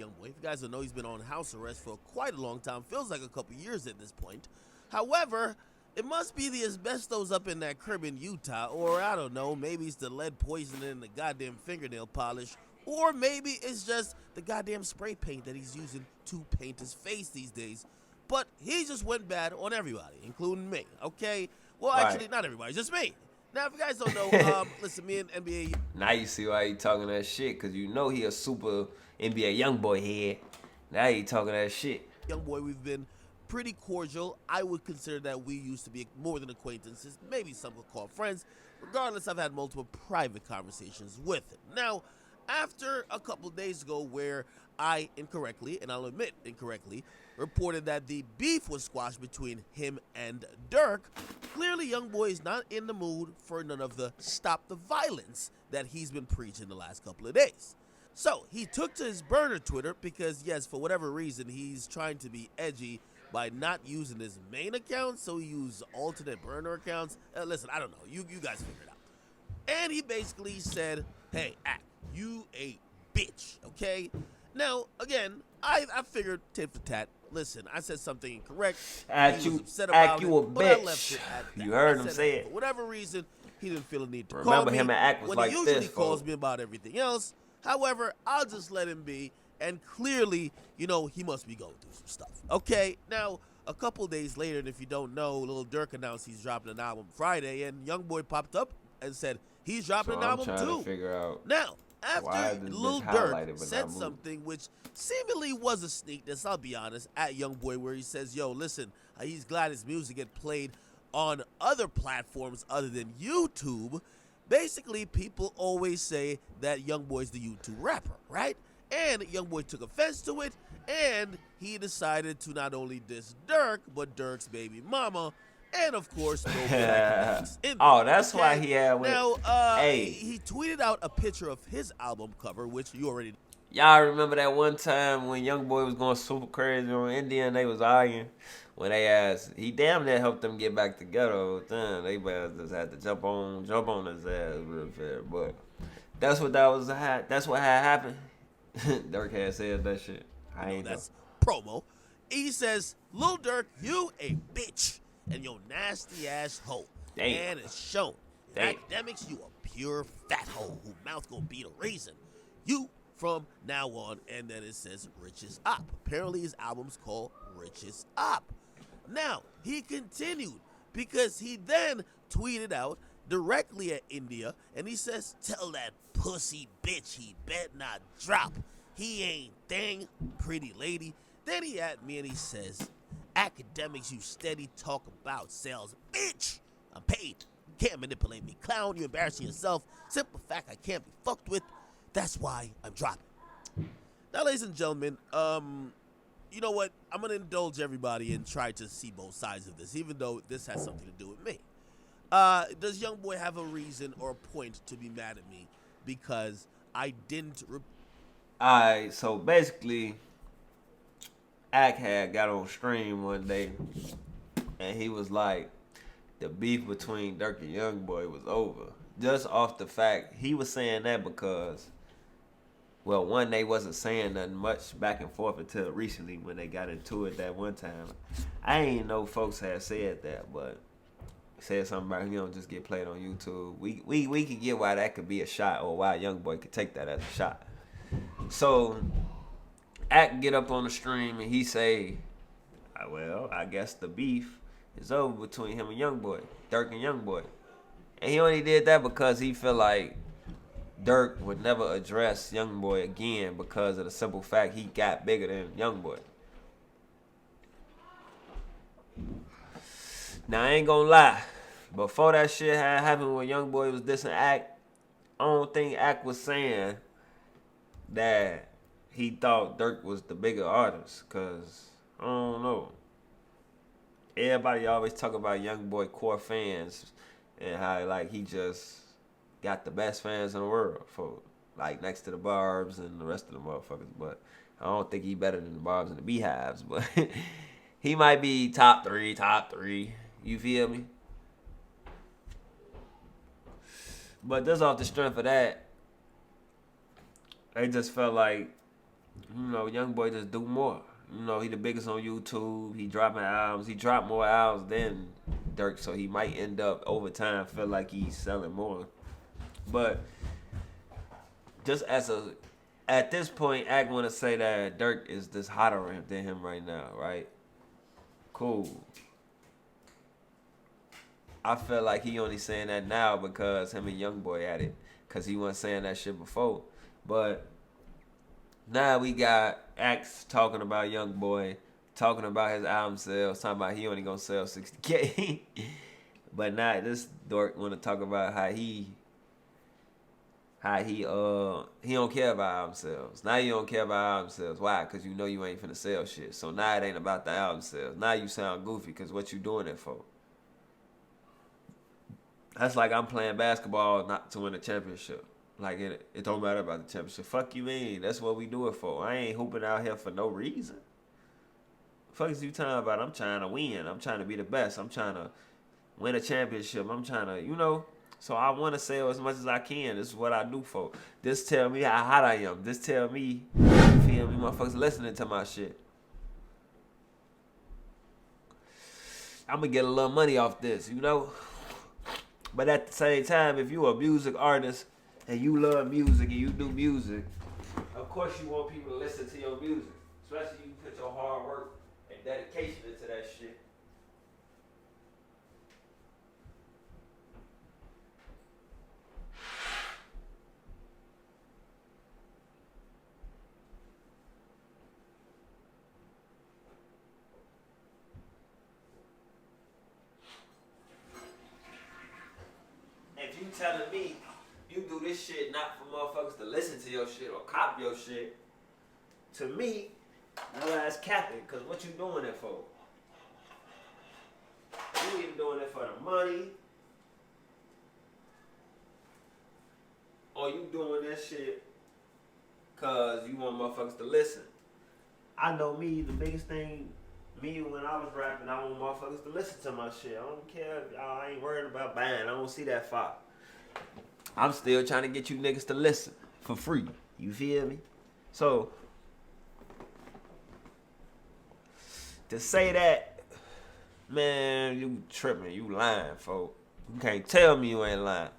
Youngboy. If you guys don't know, he's been on house arrest for quite a long time. Feels like a couple years at this point. However, it must be the asbestos up in that crib in Utah, or I don't know, maybe it's the lead poisoning in the goddamn fingernail polish, or maybe it's just the goddamn spray paint that he's using to paint his face these days. But he just went bad on everybody, including me, okay? Well, actually, not everybody, just me. Now, if you guys don't know, listen, me and NBA... Now you see why he talking that shit, because you know he a super NBA Youngboy head. Now he talking that shit. Youngboy, we've been pretty cordial. I would consider that we used to be more than acquaintances. Maybe some would call friends. Regardless, I've had multiple private conversations with him. Now, after a couple days ago where I incorrectly, and I'll admit incorrectly, reported that the beef was squashed between him and Dirk, clearly Youngboy is not in the mood for none of the stop the violence that he's been preaching the last couple of days. So he took to his burner Twitter because, yes, for whatever reason, he's trying to be edgy by not using his main account, so he used alternate burner accounts. Listen, I don't know. You guys figure it out. And he basically said, hey, Ak, you a bitch, okay? Now, again, I figured tit for tat. Listen, I said something incorrect. Ak, you a bitch. You heard him say it. For whatever reason, he didn't feel a need to call Remember, me him and Ak was when like he usually this, calls me about everything else. However, I'll just let him be. And clearly, you know, he must be going through some stuff. Okay, now, a couple days later, and if you don't know, Lil Durk announced he's dropping an album Friday, and Youngboy popped up and said he's dropping an album too. To figure out now, after Lil Durk said something which seemingly was a sneakness, I'll be honest, at Youngboy, where he says, yo, listen, he's glad his music get played on other platforms other than YouTube. Basically, people always say that Youngboy's the YouTube rapper, right? And Youngboy took offense to it, and he decided to not only diss Dirk, but Dirk's baby mama, and of course, oh, that's why he had with. Now, he tweeted out a picture of his album cover, which you already. Y'all remember that one time when Youngboy was going super crazy on India and they was arguing? When they asked, he damn near helped them get back together. Damn, they just had to jump on his ass real fast. But that's what that's what had happened. Dirk had said that shit. I ain't that's promo. He says, Lil Durk, you a bitch and your nasty ass hoe. Damn. And it's shown. Academics, you a pure fat hoe who mouth gonna be the reason. You from now on, and then it says Richest Op. Apparently his album's called Richest Op. Now, he continued because he then tweeted out directly at India, and he says, tell that pussy bitch he bet not drop. He ain't thing, pretty lady. Then he at me and he says, academics, you steady talk about sales. Bitch, I'm paid. Can't manipulate me. Clown, you embarrassing yourself. Simple fact, I can't be fucked with. That's why I'm dropping. Now, ladies and gentlemen, you know what? I'm going to indulge everybody and try to see both sides of this, even though this has something to do with me. Does Youngboy have a reason or a point to be mad at me because I didn't... Alright, so basically, Ak had got on stream one day, and he was like, the beef between Dirk and Youngboy was over. Just off the fact, he was saying that because, well, one, they wasn't saying nothing much back and forth until recently when they got into it that one time. I ain't know folks had said that, but said something about you don't just get played on YouTube. We could get why that could be a shot, or why Youngboy could take that as a shot. So, Ak get up on the stream and he say, well, I guess the beef is over between him and Youngboy, Dirk and Youngboy. And he only did that because he felt like Dirk would never address Youngboy again because of the simple fact he got bigger than Youngboy. Now, I ain't gonna lie. Before that shit had happened when Youngboy was dissing Ak, I don't think Ak was saying that he thought Dirk was the bigger artist. Because, I don't know. Everybody always talk about Youngboy core fans and how, like, he just got the best fans in the world, for like next to the Barbs and the rest of the motherfuckers. But I don't think he better than the Barbs and the Beehives. But he might be top three. You feel me? But just off the strength of that, they just felt like You know, young boy just do more. You know, he the biggest on YouTube. He dropping albums. He dropped more albums than Dirk, so he might end up over time feel like he's selling more. But just at this point, I want to say that Dirk is just hotter than him right now, right? Cool. I feel like he only saying that now because him and Youngboy at it, cause he wasn't saying that shit before. But now we got Axe talking about Youngboy, talking about his album sales, talking about he only gonna sell 60K. But now this dork want to talk about how he don't care about album sales. Now you don't care about album sales. Why? Cause you know you ain't finna sell shit. So now it ain't about the album sales. Now you sound goofy cause what you doing it for? That's like I'm playing basketball not to win a championship. Like it don't matter about the championship. Fuck you mean? That's what we do it for. I ain't hooping out here for no reason. Fuck is you talking about? I'm trying to win. I'm trying to be the best. I'm trying to win a championship. I'm trying to, So I want to sell as much as I can. This is what I do for. This tell me how hot I am. This tell me, you feel me, motherfuckers listening to my shit. I'm gonna get a little money off this, But at the same time, if you a music artist and you love music and you do music, of course you want people to listen to your music. Especially you put your hard work and dedication into that shit. If you telling me you do this shit not for motherfuckers to listen to your shit or copy your shit, to me, that's capping. Cause what you doing it for? You either doing it for the money, or you doing that shit cause you want motherfuckers to listen. I know me, the biggest thing, me when I was rapping, I want motherfuckers to listen to my shit. I don't care, y'all, I ain't worried about buying. I don't see that far. I'm still trying to get you niggas to listen for free. You feel me? So, to say that, man, you tripping, you lying, folks. You can't tell me you ain't lying.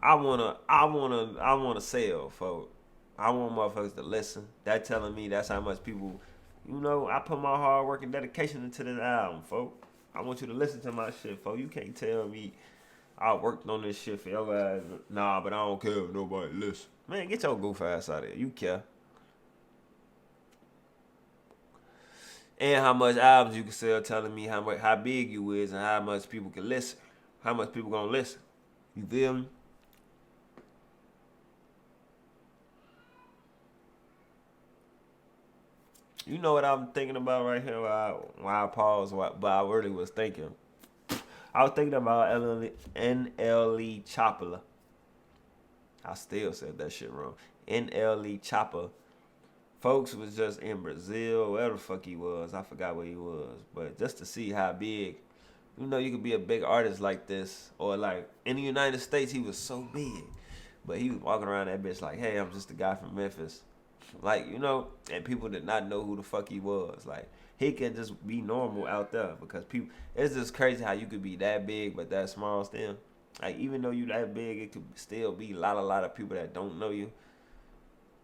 I wanna sell, folks. I want motherfuckers to listen. That telling me that's how much people, I put my hard work and dedication into this album, folks. I want you to listen to my shit, folks. You can't tell me I worked on this shit for your ass. Nah, but I don't care if nobody listen. Man, get your goof ass out of here. You care. And how much albums you can sell telling me how big you is and how much people can listen. How much people gonna listen. You feel me? You know what I'm thinking about right here while I pause, but I really was thinking. I was thinking about NLE Chopper. I still said that shit wrong. NLE Chopper. Folks was just in Brazil, wherever the fuck he was. I forgot where he was. But just to see how big, you could be a big artist like this. Or like in the United States, he was so big. But he was walking around that bitch like, hey, I'm just a guy from Memphis. Like, and people did not know who the fuck he was. Like, he can just be normal out there because people, it's just crazy how you could be that big but that small still. Like, even though you that big, it could still be a lot of people that don't know you.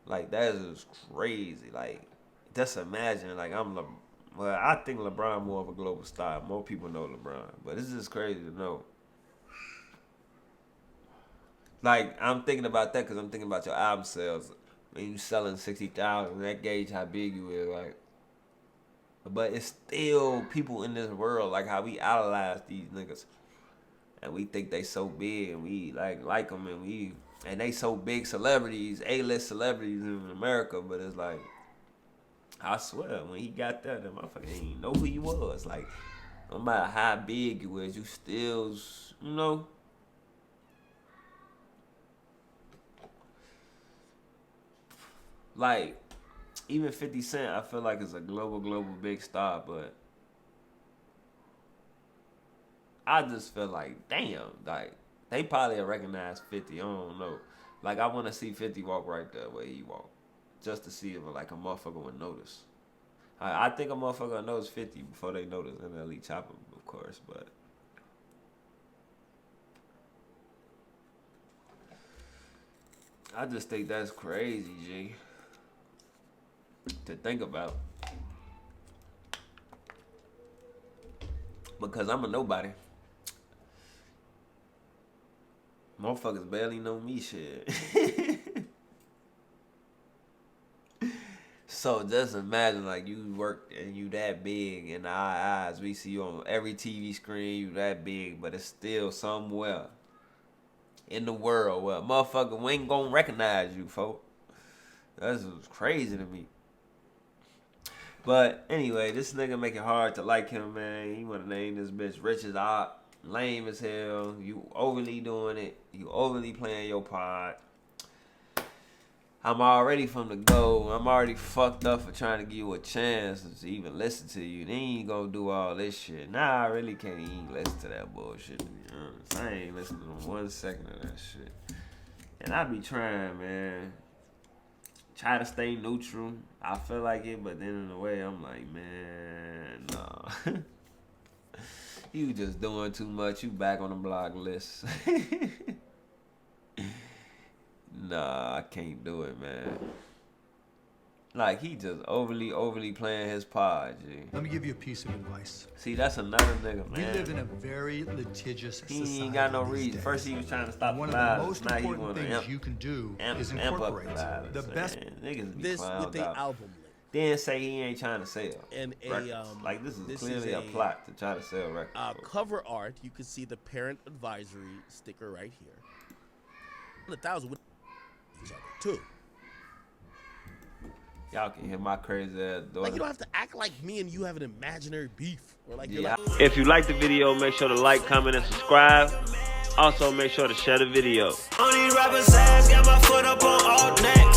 Like, that is crazy. Like, just imagine, like, I think LeBron more of a global star. More people know LeBron. But it's just crazy to know. Like, I'm thinking about that because I'm thinking about your album sales. When you selling 60,000, that gauge how big you is, like. But it's still people in this world, like how we idolize these niggas. And we think they so big and we like them and they so big celebrities, A-list celebrities in America, but it's like, I swear, when he got there, that motherfucker didn't even know who he was. Like, no matter how big you is, you still, like, even 50 Cent, I feel like is a global big star, but I just feel like, damn, like, they probably recognize 50, I don't know. Like, I want to see 50 walk right there where he walked. just to see if like a motherfucker would notice. I think a motherfucker will notice 50 before they notice MLE Chopper, of course, but I just think that's crazy, G, to think about. Because I'm a nobody. Motherfuckers barely know me, shit. So just imagine, like, you work and you that big in our eyes. We see you on every TV screen, you that big, but it's still somewhere in the world where a motherfucker ain't gonna recognize you, folk. That's crazy to me. But anyway, this nigga make it hard to like him, man. He wanna name this bitch Rich as Op. Lame as hell. You overly doing it. You overly playing your part. I'm already from the go. I'm already fucked up for trying to give you a chance to even listen to you. Then you gonna do all this shit. Nah, I really can't even listen to that bullshit, to be honest. I ain't listening to 1 second of that shit. And I be trying, man. Try to stay neutral. I feel like it, but then in a way, I'm like, man, nah. You just doing too much. You back on the block list. Nah, I can't do it, man. Like, he just overly playing his part, G. Let me give you a piece of advice. See, that's another nigga, man. We live in a very litigious society. He ain't got no reason. First, he was trying to stop one the of the violence. most Now he important want things to you can do is amp up incorporate violence, the best. man. Niggas be This with clowned the out. album link. Then say he ain't trying to sell And records. Like, this is clearly a plot to try to sell records. Cover art, you can see the parent advisory sticker right here. 1,000 with each other too. Y'all can hear my crazy ass daughter. Like, you don't have to act like me and you have an imaginary beef. Or like, you're Yeah. like, If you like the video, make sure to like, comment, and subscribe. Also, make sure to share the video. On these rappers' ass, got my foot up on all neck.